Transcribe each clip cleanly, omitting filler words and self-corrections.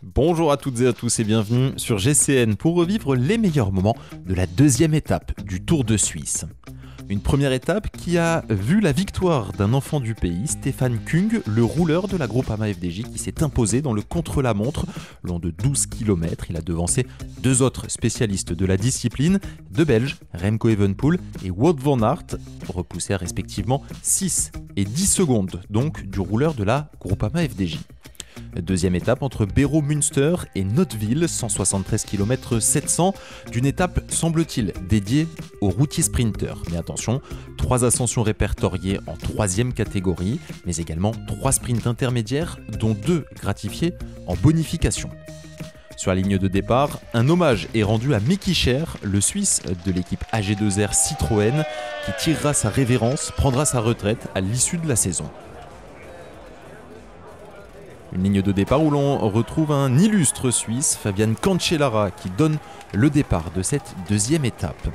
Bonjour à toutes et à tous et bienvenue sur GCN pour revivre les meilleurs moments de la deuxième étape du Tour de Suisse. Une première étape qui a vu la victoire d'un enfant du pays, Stefan Küng, le rouleur de la Groupama FDJ qui s'est imposé dans le contre-la-montre long de 12 km. Il a devancé deux autres spécialistes de la discipline, deux Belges, Remco Evenepoel et Wout van Aert, repoussés à respectivement 6 et 10 secondes donc du rouleur de la Groupama FDJ. Deuxième étape entre Béraud-Münster et Notteville, 173 km 700, d'une étape, semble-t-il, dédiée aux routiers sprinteurs. Mais attention, 3 ascensions répertoriées en 3e catégorie, mais également 3 sprints intermédiaires, dont 2 gratifiés en bonification. Sur la ligne de départ, un hommage est rendu à Micky Scher, le Suisse de l'équipe AG2R Citroën, qui tirera sa révérence, prendra sa retraite à l'issue de la saison. Une ligne de départ où l'on retrouve un illustre Suisse, Fabian Cancellara, qui donne le départ de cette deuxième étape.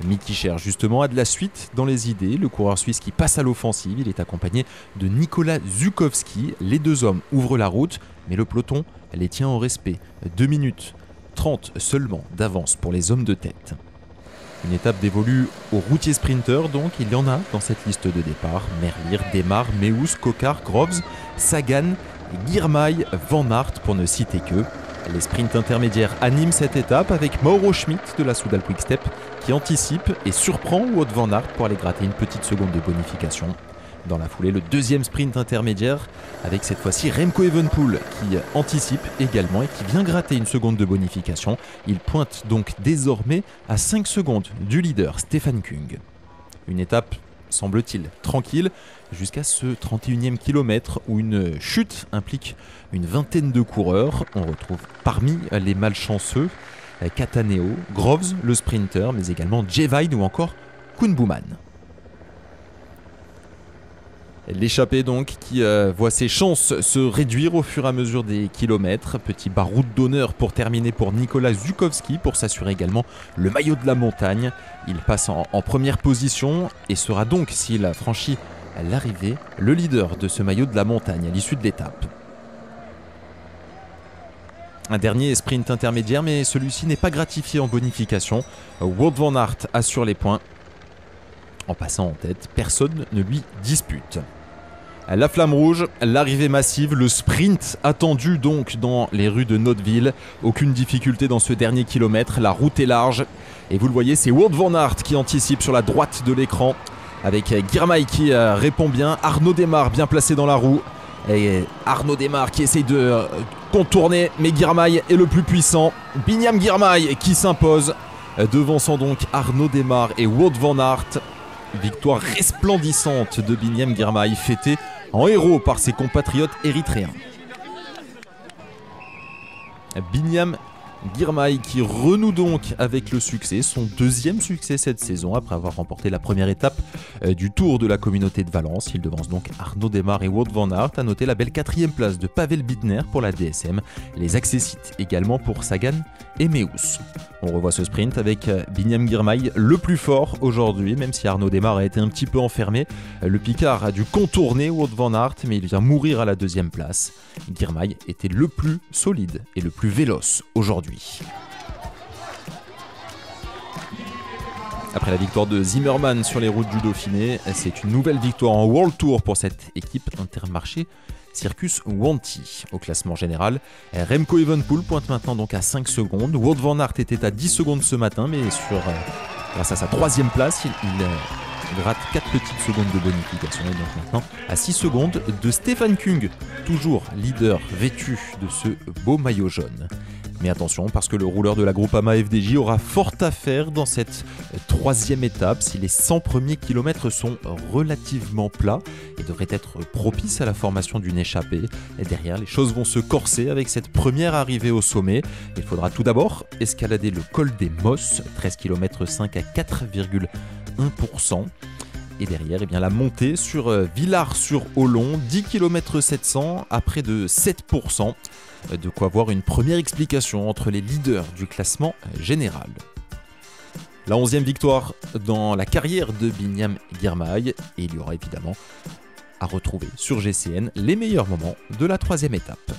Micky Scher, justement, a de la suite dans les idées. Le coureur suisse qui passe à l'offensive, il est accompagné de Nicolas Zukowski. Les deux hommes ouvrent la route, mais le peloton les tient au respect. 2 minutes 30 seulement d'avance pour les hommes de tête. Une étape dévolue aux routiers sprinteurs, donc il y en a dans cette liste de départ. Merlier, Demar, Meeus, Coquard, Groves, Sagan, Girmay, Van Aert pour ne citer que. Les sprints intermédiaires animent cette étape avec Mauro Schmid de la Soudal Quick-Step qui anticipe et surprend Wout van Aert pour aller gratter une petite seconde de bonification. Dans la foulée, le deuxième sprint intermédiaire avec cette fois-ci Remco Evenepoel qui anticipe également et qui vient gratter une seconde de bonification. Il pointe donc désormais à 5 secondes du leader Stefan Küng. Une étape, semble-t-il, tranquille jusqu'à ce 31e kilomètre où une chute implique une vingtaine de coureurs. On retrouve parmi les malchanceux Cataneo, Groves, le sprinter, mais également Jevine ou encore Koen Bouwman. L'échappée donc qui voit ses chances se réduire au fur et à mesure des kilomètres. Petit baroud d'honneur pour terminer pour Nicolas Zukowski pour s'assurer également le maillot de la montagne. Il passe en première position et sera donc, s'il franchit l'arrivée, le leader de ce maillot de la montagne à l'issue de l'étape. Un dernier sprint intermédiaire, mais celui-ci n'est pas gratifié en bonification. Wout van Aert assure les points. En passant en tête, personne ne lui dispute. La flamme rouge, l'arrivée massive, le sprint attendu donc dans les rues de Notteville. Aucune difficulté dans ce dernier kilomètre, la route est large. Et vous le voyez, c'est Wout van Aert qui anticipe sur la droite de l'écran. Avec Girmay qui répond bien, Arnaud Demar bien placé dans la roue. Et Arnaud Demar qui essaye de contourner, mais Girmay est le plus puissant. Binyam Girmay qui s'impose, devançant donc Arnaud Demar et Wout van Aert. Victoire resplendissante de Binyam Girmay, fêtée en héros par ses compatriotes érythréens. Binyam Girmay qui renoue donc avec le succès, son deuxième succès cette saison après avoir remporté la première étape du Tour de la Communauté de Valence. Il devance donc Arnaud Demar et Wout van Aert. À noter la belle 4e place de Pavel Bidner pour la DSM. Les accessites également pour Sagan et Meeus. On revoit ce sprint avec Binyam Girmay le plus fort aujourd'hui, même si Arnaud Demar a été un petit peu enfermé. Le Picard a dû contourner Wout van Aert, mais il vient mourir à la 2e place. Girmay était le plus solide et le plus véloce aujourd'hui. Après la victoire de Zimmermann sur les routes du Dauphiné, c'est une nouvelle victoire en World Tour pour cette équipe Intermarché Circus Wanty. Au classement général, Remco Evenepoel pointe maintenant donc à 5 secondes. Wout van Aert était à 10 secondes ce matin, mais grâce à sa 3e place, il gratte 4 petites secondes de bonification. Et donc maintenant à 6 secondes de Stefan Küng, toujours leader vêtu de ce beau maillot jaune. Mais attention, parce que le rouleur de la Groupama FDJ aura fort à faire dans cette 3e étape. Si les 100 premiers kilomètres sont relativement plats et devraient être propices à la formation d'une échappée, et derrière, les choses vont se corser avec cette première arrivée au sommet. Il faudra tout d'abord escalader le col des Mosses, 13 km 5 à 4,1%. Et derrière, la montée sur Villars-sur-Olon, 10 km 700 à près de 7%. De quoi avoir une première explication entre les leaders du classement général. La 11e victoire dans la carrière de Binyam Girmay, et il y aura évidemment à retrouver sur GCN les meilleurs moments de la 3e étape.